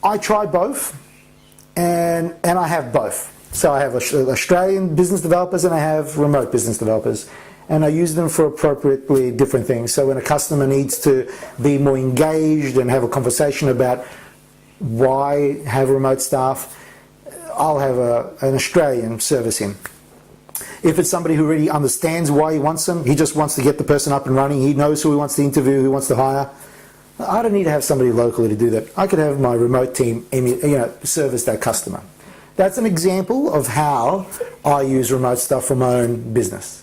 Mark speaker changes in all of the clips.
Speaker 1: I try both, and I have both. So I have Australian business developers and I have remote business developers. And I use them for appropriately different things. So when a customer needs to be more engaged and have a conversation about why have remote staff, I'll have an Australian service him. If it's somebody who really understands why he wants them, he just wants to get the person up and running, he knows who he wants to interview, who he wants to hire, I don't need to have somebody locally to do that. I could have my remote team, service that customer. That's an example of how I use remote stuff for my own business.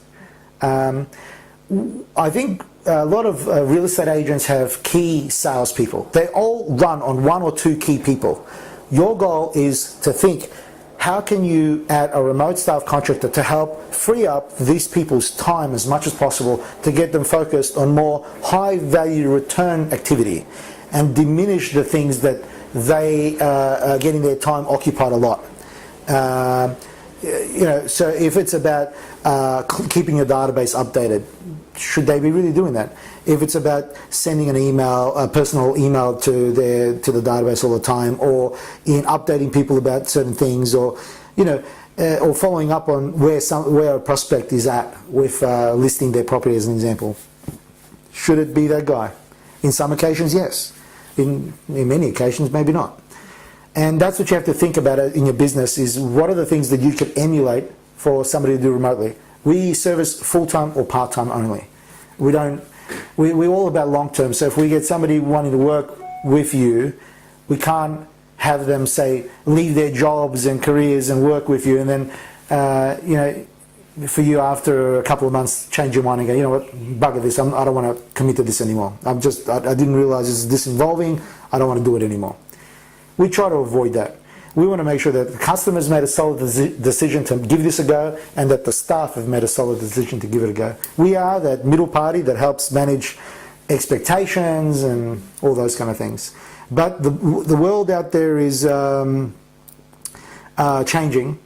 Speaker 1: I think a lot of real estate agents have key salespeople. They all run on one or two key people. Your goal is to think, how can you add a remote staff contractor to help free up these people's time as much as possible to get them focused on more high value return activity and diminish the things that they are getting their time occupied a lot. So if it's about keeping your database updated, should they be really doing that? If it's about sending an email, a personal email to the database all the time, or in updating people about certain things, or or following up on where a prospect is at with listing their property as an example, should it be that guy? In some occasions, yes. In many occasions, maybe not. And that's what you have to think about in your business, is what are the things that you could emulate for somebody to do remotely. We service full-time or part-time only. We're all about long-term. So if we get somebody wanting to work with you, we can't have them, say, leave their jobs and careers and work with you, and then, for you after a couple of months change your mind and go, you know what, bugger this, I don't want to commit to this anymore. I didn't realize it's this involving, I don't want to do it anymore. We try to avoid that. We want to make sure that the customers made a solid decision to give this a go, and that the staff have made a solid decision to give it a go. We are that middle party that helps manage expectations and all those kind of things. But the world out there is changing,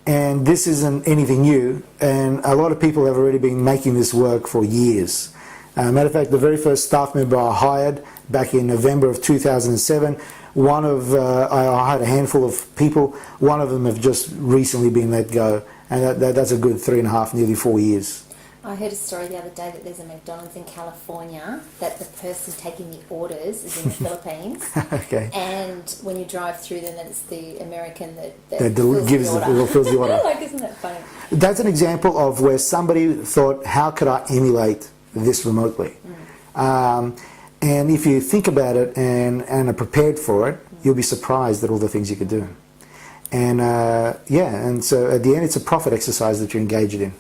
Speaker 1: and this isn't anything new, and a lot of people have already been making this work for years. Matter of fact, the very first staff member I hired back in November of 2007, I had a handful of people. One of them have just recently been let go, and that's a good 3.5, nearly 4 years.
Speaker 2: I heard a story the other day that there's a McDonald's in California that the person taking the orders is in the Philippines.
Speaker 1: Okay.
Speaker 2: And when you drive through them, then it's the American that
Speaker 1: fills the order.
Speaker 2: Like, isn't that funny?
Speaker 1: That's an example of where somebody thought, how could I emulate this remotely? And if you think about it and are prepared for it, you'll be surprised at all the things you could do. And and so at the end, it's a profit exercise that you're engaged in.